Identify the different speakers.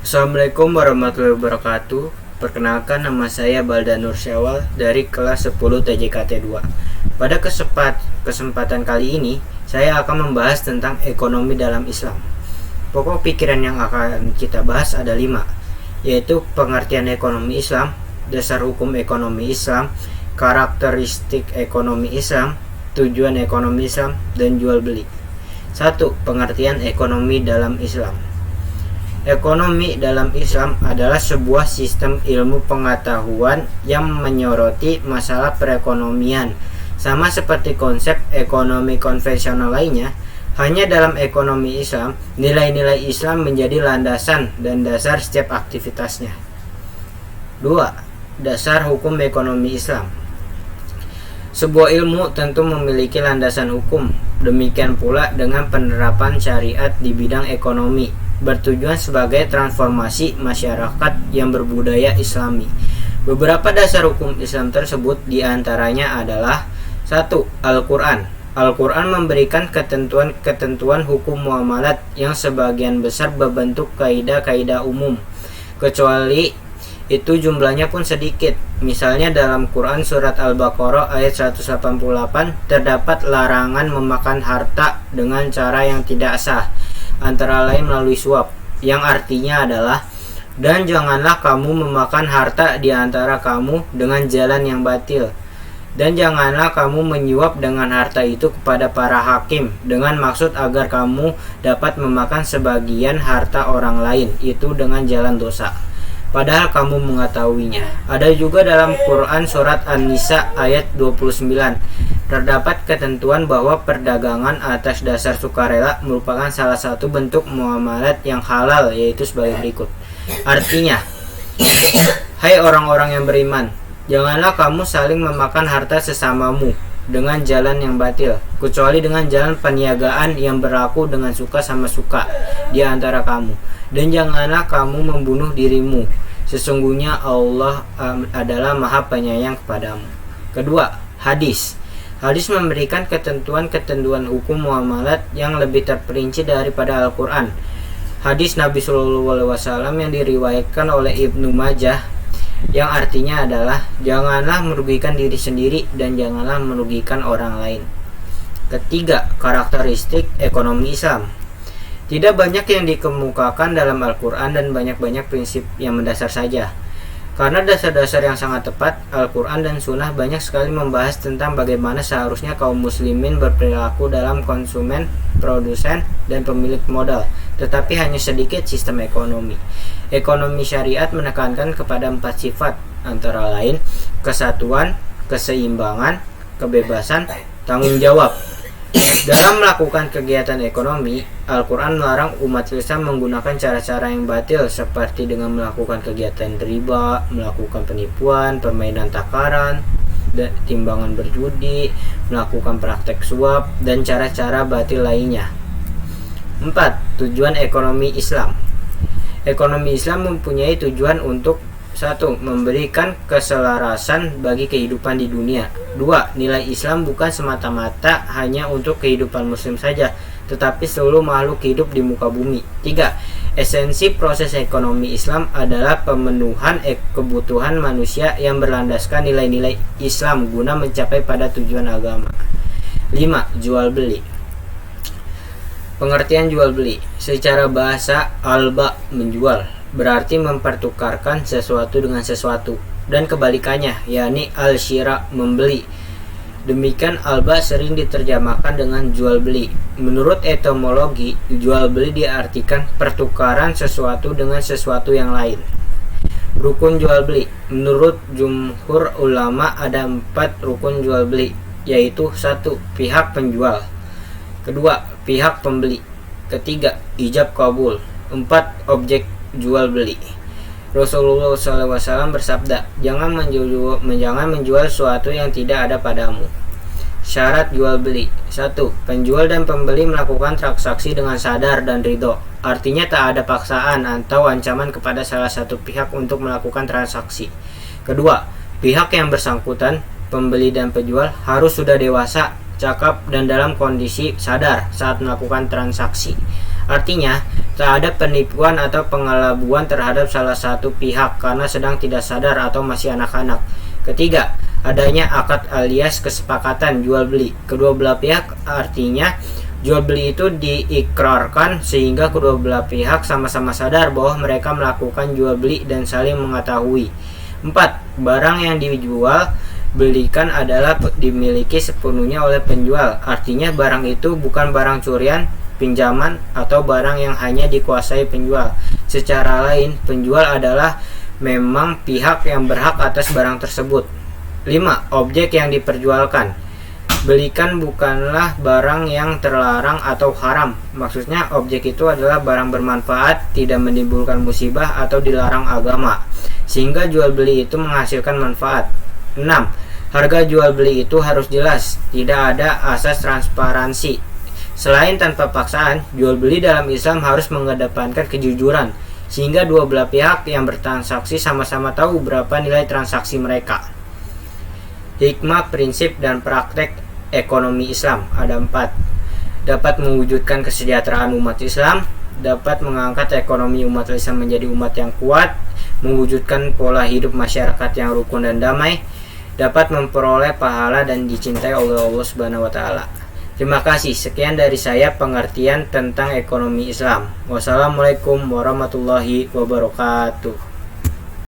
Speaker 1: Assalamualaikum warahmatullahi wabarakatuh. Perkenalkan, nama saya Balda Nur Syawal dari kelas 10 TJKT 2. Pada kesempatan kali ini, saya akan membahas tentang ekonomi dalam Islam. Pokok pikiran yang akan kita bahas ada 5, yaitu pengertian ekonomi Islam, dasar hukum ekonomi Islam, karakteristik ekonomi Islam, tujuan ekonomi Islam, dan jual beli. 1. Pengertian ekonomi dalam Islam. Ekonomi dalam Islam adalah sebuah sistem ilmu pengetahuan yang menyoroti masalah perekonomian. Sama seperti konsep ekonomi konvensional lainnya, hanya dalam ekonomi Islam, nilai-nilai Islam menjadi landasan dan dasar setiap aktivitasnya. 2. Dasar hukum ekonomi Islam. Sebuah ilmu tentu memiliki landasan hukum, demikian pula dengan penerapan syariat di bidang ekonomi, bertujuan sebagai transformasi masyarakat yang berbudaya Islami. Beberapa dasar hukum Islam tersebut diantaranya adalah 1. Al-Quran. Al-Quran memberikan ketentuan-ketentuan hukum muamalat yang sebagian besar berbentuk kaidah-kaidah umum, kecuali itu jumlahnya pun sedikit. Misalnya dalam Quran surat Al-Baqarah ayat 188 terdapat larangan memakan harta dengan cara yang tidak sah, antara lain melalui suap, yang artinya adalah, dan janganlah kamu memakan harta di antara kamu dengan jalan yang batil, dan janganlah kamu menyuap dengan harta itu kepada para hakim dengan maksud agar kamu dapat memakan sebagian harta orang lain itu dengan jalan dosa, padahal kamu mengetahuinya. Ada juga dalam Quran surat An-Nisa ayat 29 terdapat ketentuan bahwa perdagangan atas dasar sukarela merupakan salah satu bentuk muamalat yang halal, yaitu sebagai berikut. Artinya, hai orang-orang yang beriman, janganlah kamu saling memakan harta sesamamu dengan jalan yang batil, kecuali dengan jalan peniagaan yang berlaku dengan suka sama suka di antara kamu, dan janganlah kamu membunuh dirimu, sesungguhnya Allah adalah Maha Penyayang kepadamu. Kedua, hadis. Hadis memberikan ketentuan-ketentuan hukum muamalat yang lebih terperinci daripada Al-Quran. Hadis Nabi SAW yang diriwayatkan oleh Ibnu Majah, yang artinya adalah, janganlah merugikan diri sendiri dan janganlah merugikan orang lain. Ketiga, karakteristik ekonomi Islam. Tidak banyak yang dikemukakan dalam Al-Quran dan banyak-banyak prinsip yang mendasar saja. Karena dasar-dasar yang sangat tepat, Al-Quran dan Sunnah banyak sekali membahas tentang bagaimana seharusnya kaum muslimin berperilaku dalam konsumen, produsen, dan pemilik modal, tetapi hanya sedikit sistem ekonomi. Ekonomi syariat menekankan kepada 4 sifat, antara lain kesatuan, keseimbangan, kebebasan, tanggung jawab. Dalam melakukan kegiatan ekonomi, Al-Quran melarang umat Islam menggunakan cara-cara yang batil seperti dengan melakukan kegiatan riba, melakukan penipuan, permainan takaran, timbangan berjudi, melakukan praktek suap, dan cara-cara batil lainnya. 4. Tujuan ekonomi Islam. Ekonomi Islam mempunyai tujuan untuk 1. Memberikan keselarasan bagi kehidupan di dunia. 2. Nilai Islam bukan semata-mata hanya untuk kehidupan muslim saja, tetapi seluruh makhluk hidup di muka bumi. 3. Esensi proses ekonomi Islam adalah pemenuhan kebutuhan manusia yang berlandaskan nilai-nilai Islam guna mencapai pada tujuan agama. 5. Jual beli. Pengertian jual beli. Secara bahasa, alba menjual, berarti mempertukarkan sesuatu dengan sesuatu, dan kebalikannya, yakni al-syira membeli. Demikian alba sering diterjemahkan dengan jual beli. Menurut etimologi, jual beli diartikan pertukaran sesuatu dengan sesuatu yang lain. Rukun jual beli. Menurut jumhur ulama ada 4 rukun jual beli, yaitu 1. Pihak penjual. 2. Pihak pembeli. 3. Ijab kabul. 4. Objek jual beli. Rasulullah SAW bersabda, jangan menjual sesuatu yang tidak ada padamu. Syarat jual beli. 1. Penjual dan pembeli melakukan transaksi dengan sadar dan ridho. Artinya tak ada paksaan atau ancaman kepada salah satu pihak untuk melakukan transaksi. 2. Pihak yang bersangkutan, pembeli dan penjual, harus sudah dewasa, cakap, dan dalam kondisi sadar saat melakukan transaksi. Artinya, Tak ada penipuan atau pengelabuan terhadap salah satu pihak karena sedang tidak sadar atau masih anak-anak. Ketiga, adanya akad alias kesepakatan jual beli. Kedua belah pihak, artinya jual beli itu diikrarkan sehingga kedua belah pihak sama-sama sadar bahwa mereka melakukan jual beli dan saling mengetahui. 4. Barang yang dijual belikan adalah dimiliki sepenuhnya oleh penjual. Artinya barang itu bukan barang curian, pinjaman, atau barang yang hanya dikuasai penjual. Secara lain, penjual adalah memang pihak yang berhak atas barang tersebut. 5. Objek yang diperjualkan. Belikan bukanlah barang yang terlarang atau haram. Maksudnya objek itu adalah barang bermanfaat, tidak menimbulkan musibah atau dilarang agama, sehingga jual beli itu menghasilkan manfaat. 6. Harga jual beli itu harus jelas, tidak ada asas transparansi. Selain tanpa paksaan, jual beli dalam Islam harus mengedepankan kejujuran, sehingga dua belah pihak yang bertransaksi sama-sama tahu berapa nilai transaksi mereka. Hikmah, prinsip, dan praktek ekonomi Islam ada 4. Dapat mewujudkan kesejahteraan umat Islam, dapat mengangkat ekonomi umat Islam menjadi umat yang kuat, mewujudkan pola hidup masyarakat yang rukun dan damai, dapat memperoleh pahala dan dicintai oleh Allah Subhanahu wa taala. Terima kasih, sekian dari saya pengertian tentang ekonomi Islam. Wassalamualaikum warahmatullahi wabarakatuh.